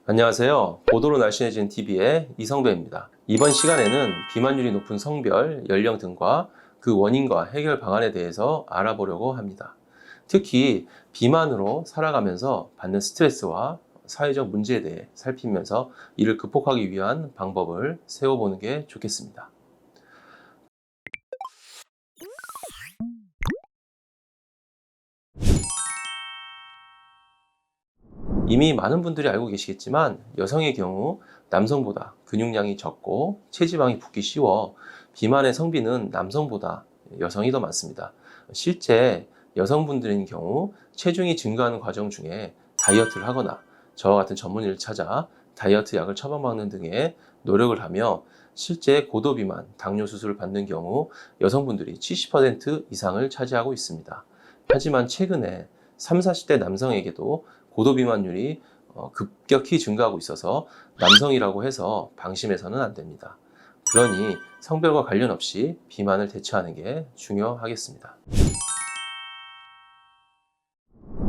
안녕하세요. 고도로 날씬해진 TV의 이성배입니다. 이번 시간에는 비만율이 높은 성별, 연령 등과 그 원인과 해결 방안에 대해서 알아보려고 합니다. 특히 비만으로 살아가면서 받는 스트레스와 사회적 문제에 대해 살피면서 이를 극복하기 위한 방법을 세워보는 게 좋겠습니다. 이미 많은 분들이 알고 계시겠지만 여성의 경우 남성보다 근육량이 적고 체지방이 붙기 쉬워 비만의 성비는 남성보다 여성이 더 많습니다. 실제 여성분들인 경우 체중이 증가하는 과정 중에 다이어트를 하거나 저와 같은 전문의를 찾아 다이어트 약을 처방받는 등의 노력을 하며 실제 고도비만, 당뇨 수술을 받는 경우 여성분들이 70% 이상을 차지하고 있습니다. 하지만 최근에 30, 40대 남성에게도 고도비만율이 급격히 증가하고 있어서 남성이라고 해서 방심해서는 안 됩니다. 그러니 성별과 관련 없이 비만을 대처하는 게 중요하겠습니다.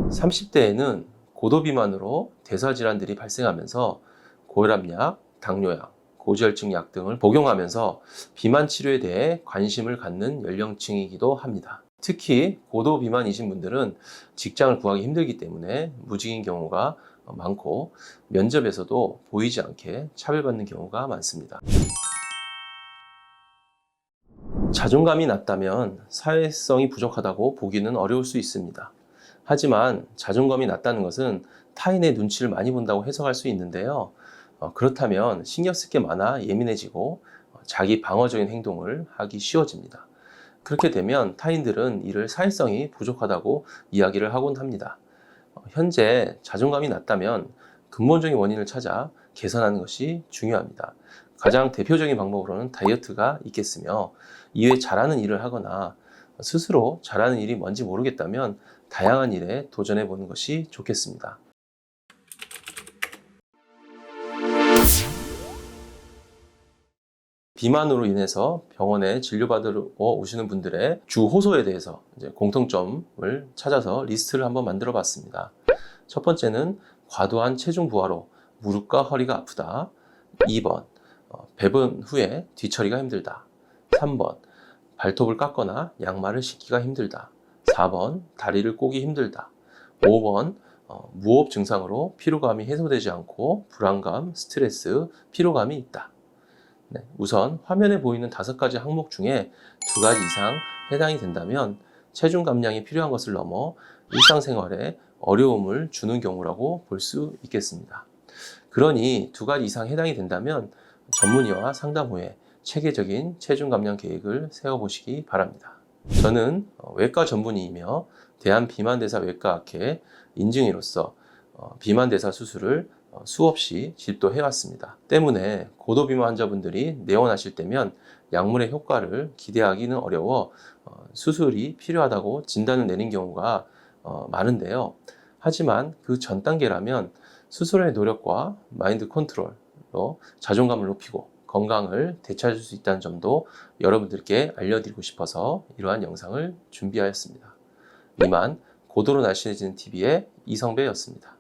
30대에는 고도비만으로 대사질환들이 발생하면서 고혈압약, 당뇨약, 고지혈증 약 등을 복용하면서 비만 치료에 대해 관심을 갖는 연령층이기도 합니다. 특히 고도비만이신 분들은 직장을 구하기 힘들기 때문에 무직인 경우가 많고 면접에서도 보이지 않게 차별받는 경우가 많습니다. 자존감이 낮다면 사회성이 부족하다고 보기는 어려울 수 있습니다. 하지만 자존감이 낮다는 것은 타인의 눈치를 많이 본다고 해석할 수 있는데요. 그렇다면 신경 쓸 게 많아 예민해지고 자기 방어적인 행동을 하기 쉬워집니다. 그렇게 되면 타인들은 이를 사회성이 부족하다고 이야기를 하곤 합니다. 현재 자존감이 낮다면 근본적인 원인을 찾아 개선하는 것이 중요합니다. 가장 대표적인 방법으로는 다이어트가 있겠으며 이외에 잘하는 일을 하거나 스스로 잘하는 일이 뭔지 모르겠다면 다양한 일에 도전해 보는 것이 좋겠습니다. 비만으로 인해서 병원에 진료받으러 오시는 분들의 주 호소에 대해서 공통점을 찾아서 리스트를 한번 만들어 봤습니다. 첫 번째는 과도한 체중 부하로 무릎과 허리가 아프다. 2번, 배분 후에 뒤처리가 힘들다. 3번, 발톱을 깎거나 양말을 신기가 힘들다. 4번, 다리를 꼬기 힘들다. 5번, 무호흡 증상으로 피로감이 해소되지 않고 불안감, 스트레스, 피로감이 있다. 우선 화면에 보이는 5가지 항목 중에 2가지 이상 해당이 된다면 체중 감량이 필요한 것을 넘어 일상생활에 어려움을 주는 경우라고 볼 수 있겠습니다. 그러니 2가지 이상 해당이 된다면 전문의와 상담 후에 체계적인 체중 감량 계획을 세워보시기 바랍니다. 저는 외과 전문의이며 대한비만대사외과학회 인증의로서 비만대사 수술을 수없이 집도해왔습니다. 때문에 고도비만 환자분들이 내원하실 때면 약물의 효과를 기대하기는 어려워 수술이 필요하다고 진단을 내린 경우가 많은데요. 하지만 그 전 단계라면 스스로의 노력과 마인드 컨트롤로 자존감을 높이고 건강을 되찾을 수 있다는 점도 여러분들께 알려드리고 싶어서 이러한 영상을 준비하였습니다. 이만 고도로 날씬해지는 TV의 이성배였습니다.